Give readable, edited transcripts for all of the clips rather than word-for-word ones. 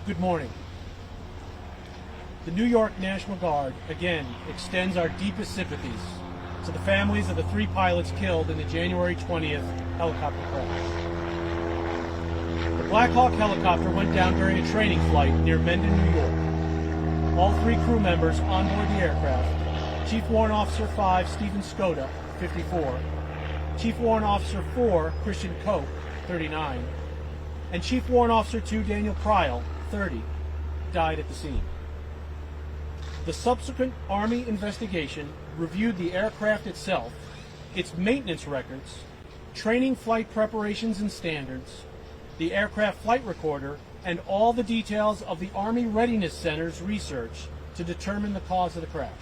Good morning. The New York National Guard again extends our deepest sympathies to the families of the 3 pilots killed in the January 20th helicopter crash. The Black Hawk helicopter went down during a training flight near Mendon, New York. All 3 crew members on board the aircraft, Chief Warrant Officer 5 Stephen Skoda, 54, Chief Warrant Officer 4 Christian Koch, 39, and Chief Warrant Officer 2 Daniel Kryl, 30, died at the scene. The subsequent Army investigation reviewed the aircraft itself, its maintenance records, training flight preparations and standards, the aircraft flight recorder, and all the details of the Army Readiness Center's research to determine the cause of the crash.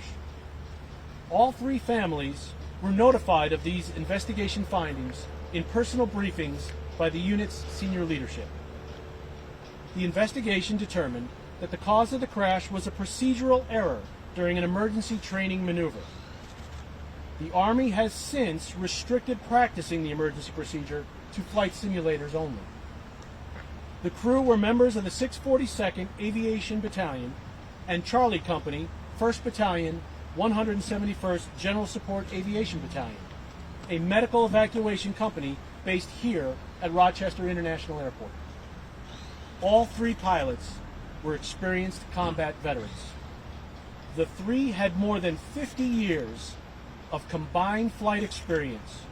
All 3 families were notified of these investigation findings in personal briefings by the unit's senior leadership. The investigation determined that the cause of the crash was a procedural error during an emergency training maneuver. The Army has since restricted practicing the emergency procedure to flight simulators only. The crew were members of the 642nd Aviation Battalion and Charlie Company, 1st Battalion, 171st General Support Aviation Battalion, a medical evacuation company based here at Rochester International Airport. All 3 pilots were experienced combat veterans. The 3 had more than 50 years of combined flight experience,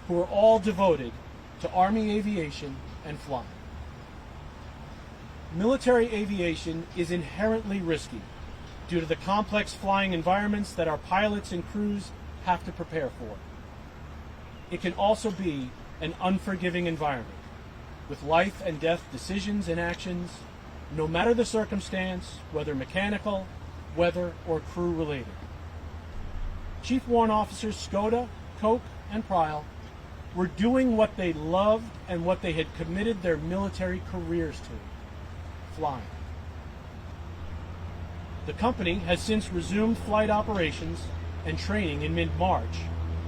who were all devoted to Army aviation and flying. Military aviation is inherently risky due to the complex flying environments that our pilots and crews have to prepare for. It can also be an unforgiving environment, with life and death decisions and actions, no matter the circumstance, whether mechanical, weather, or crew related. Chief Warrant Officers Skoda, Koch, and Kryl were doing what they loved and what they had committed their military careers to: flying. The company has since resumed flight operations and training in mid-March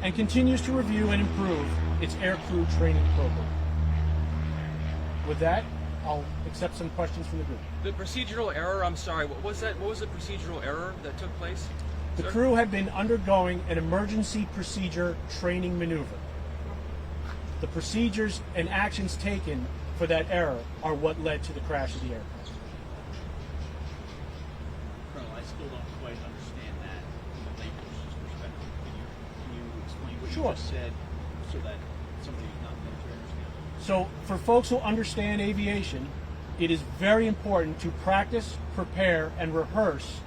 and continues to review and improve its aircrew training program. With that, I'll accept some questions from the group. The procedural error, I'm sorry, what was that? What was the procedural error that took place? The crew had been undergoing an emergency procedure training maneuver. The procedures and actions taken for that error are what led to the crash of the aircraft. Colonel, I still don't quite understand that from a layperson's perspective. Can you explain what Sure. you just said so that somebody who's not military understands? So, for folks who understand aviation, it is very important to practice, prepare, and rehearse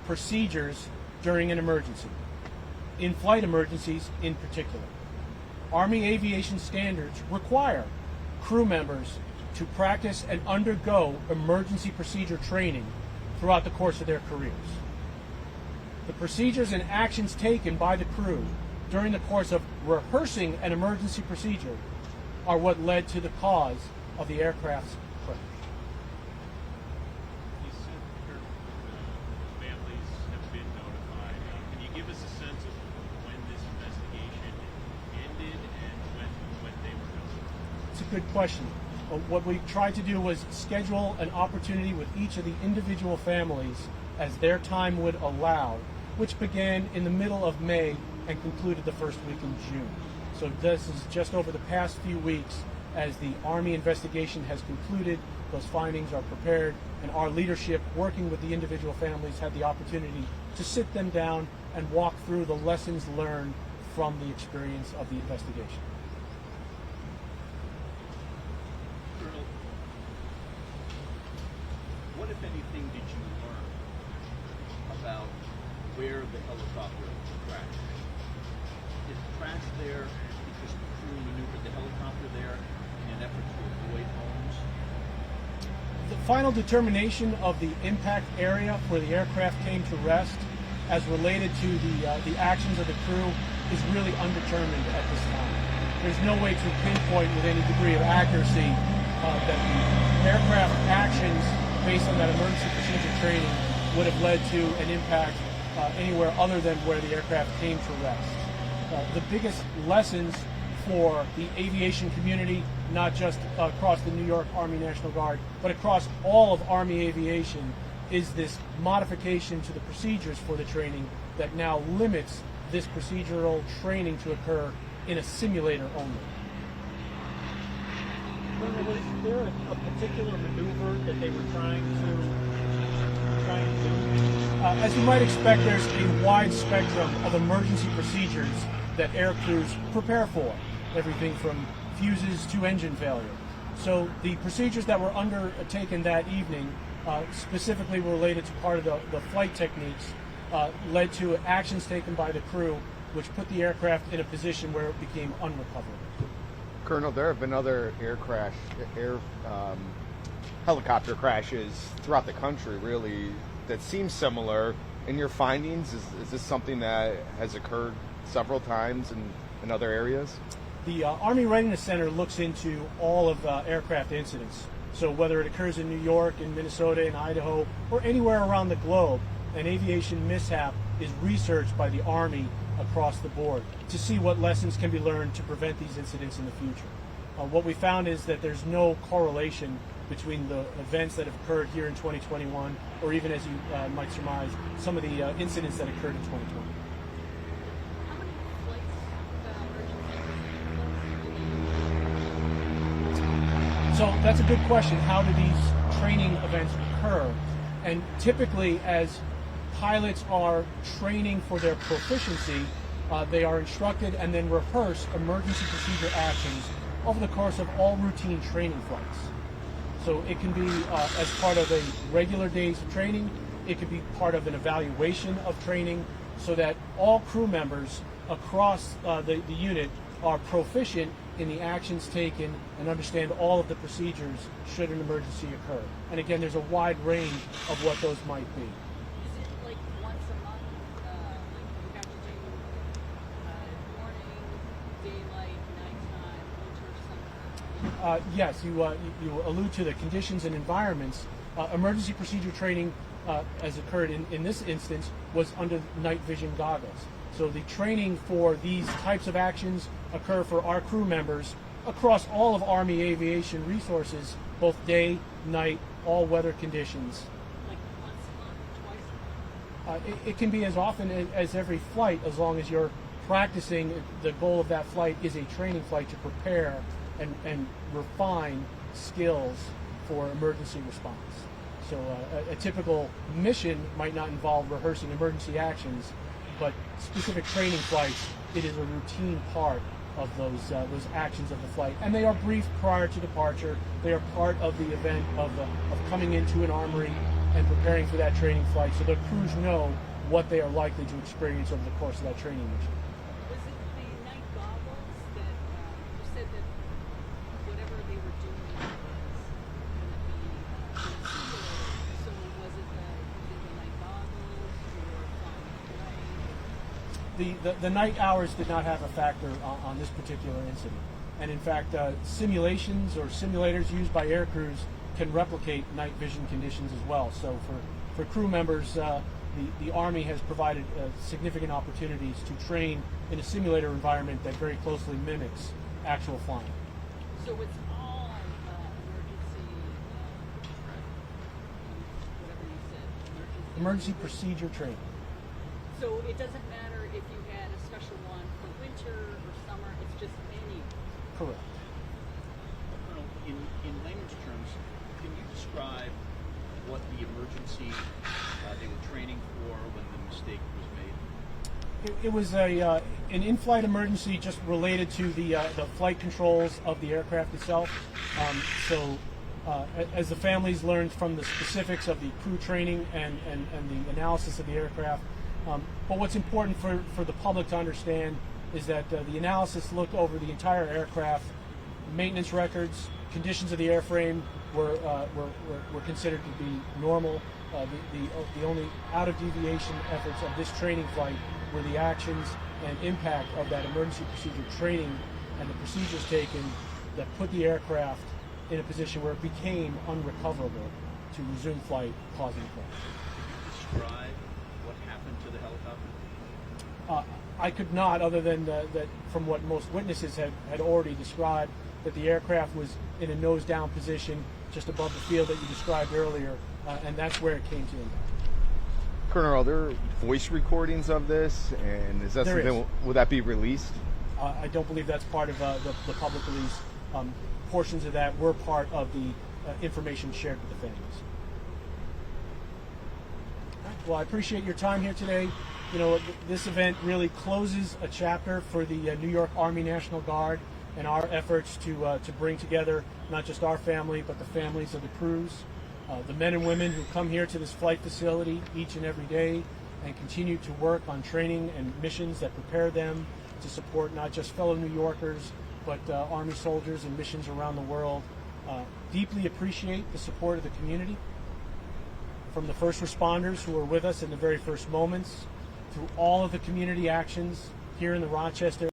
procedures during an emergency, in-flight emergencies in particular. Army aviation standards require crew members to practice and undergo emergency procedure training throughout the course of their careers. The procedures and actions taken by the crew during the course of rehearsing an emergency procedure are what led to the cause of the aircraft's crash. You said the families have been notified. Can you give us a sense of when this investigation ended and when they were notified? It's a good question. What we tried to do was schedule an opportunity with each of the individual families as their time would allow, which began in the middle of May and concluded the first week in June. So this is just over the past few weeks as the Army investigation has concluded, those findings are prepared, and our leadership, working with the individual families, had the opportunity to sit them down and walk through the lessons learned from the experience of the investigation. Colonel, what, if anything, did you learn about where the helicopter crashed? Did it crash there because the crew maneuvered the helicopter there in an effort to avoid homes? The final determination of the impact area where the aircraft came to rest, as related to the actions of the crew, is really undetermined at this time. There's no way to pinpoint with any degree of accuracy that the aircraft actions based on that emergency procedure training would have led to an impact anywhere other than where the aircraft came to rest. The biggest lessons for the aviation community, not just across the New York Army National Guard, but across all of Army aviation, is this modification to the procedures for the training that now limits this procedural training to occur in a simulator only. Was there a particular maneuver that they were trying to do? As you might expect, there's a wide spectrum of emergency procedures that air crews prepare for, everything from fuses to engine failure. So the procedures that were undertaken that evening, specifically related to part of the flight techniques, led to actions taken by the crew which put the aircraft in a position where it became unrecoverable. Colonel, there have been other helicopter crashes throughout the country, really, that seem similar. In your findings, is this something that has occurred several times in other areas? The Army Readiness Center looks into all of aircraft incidents. So whether it occurs in New York, in Minnesota, in Idaho, or anywhere around the globe, an aviation mishap is researched by the Army across the board to see what lessons can be learned to prevent these incidents in the future. What we found is that there's no correlation between the events that have occurred here in 2021, or even, as you might surmise, some of the incidents that occurred in 2020. How many flights So that's a good question. How do these training events occur? And typically, as pilots are training for their proficiency, they are instructed and then rehearse emergency procedure actions over the course of all routine training flights. So it can be as part of a regular day's training, it could be part of an evaluation of training, so that all crew members across the unit are proficient in the actions taken and understand all of the procedures should an emergency occur. And again, there's a wide range of what those might be. Is it like once a month? Like you have to do morning, daylight, nighttime, winter, summer? Yes, you allude to the conditions and environments. Emergency procedure training, as occurred in this instance, was under night vision goggles. So the training for these types of actions occur for our crew members across all of Army aviation resources, both day, night, all weather conditions. Like once a month, twice a month? It can be as often as every flight, as long as you're practicing. The goal of that flight is a training flight to prepare and refine skills for emergency response. So a typical mission might not involve rehearsing emergency actions, but specific training flights, it is a routine part of those actions of the flight, and they are briefed prior to departure. They are part of the event of coming into an armory and preparing for that training flight, so the crews know what they are likely to experience over the course of that training mission. Was it the night goggles that you said that whatever they were doing was going to be simulated? So was it using the night goggles or flying at night? The night hours did not have a factor on this particular incident. And in fact, simulations or simulators used by air crews can replicate night vision conditions as well. So for crew members, the Army has provided significant opportunities to train in a simulator environment that very closely mimics actual flying. So it's all emergency, whatever you said, Emergency procedure training. So it doesn't matter if you had a special one for winter or summer, it's just any. Correct. Colonel, in layman's terms, can you describe what the emergency they were training for when the mistake was made? It was an in-flight emergency just related to the flight controls of the aircraft itself. As the families learned from the specifics of the crew training and the analysis of the aircraft, but what's important for the public to understand is that the analysis looked over the entire aircraft. Maintenance records, conditions of the airframe were considered to be normal. The only out of deviation efforts of this training flight were the actions and impact of that emergency procedure training and the procedures taken that put the aircraft in a position where it became unrecoverable to resume flight, causing the crash. Describe what happened to the helicopter? I could not, other than that from what most witnesses had already described, that the aircraft was in a nose-down position just above the field that you described earlier, and that's where it came to impact. Colonel, are there voice recordings of this, and is that There something? is. Will that be released? I don't believe that's part of the public release. Portions of that were part of the information shared with the families. All right. Well, I appreciate your time here today. You know, this event really closes a chapter for the New York Army National Guard and our efforts to bring together not just our family, but the families of the crews, the men and women who come here to this flight facility each and every day and continue to work on training and missions that prepare them to support not just fellow New Yorkers, but Army soldiers and missions around the world. Deeply appreciate the support of the community, from the first responders who were with us in the very first moments, through all of the community actions here in the Rochester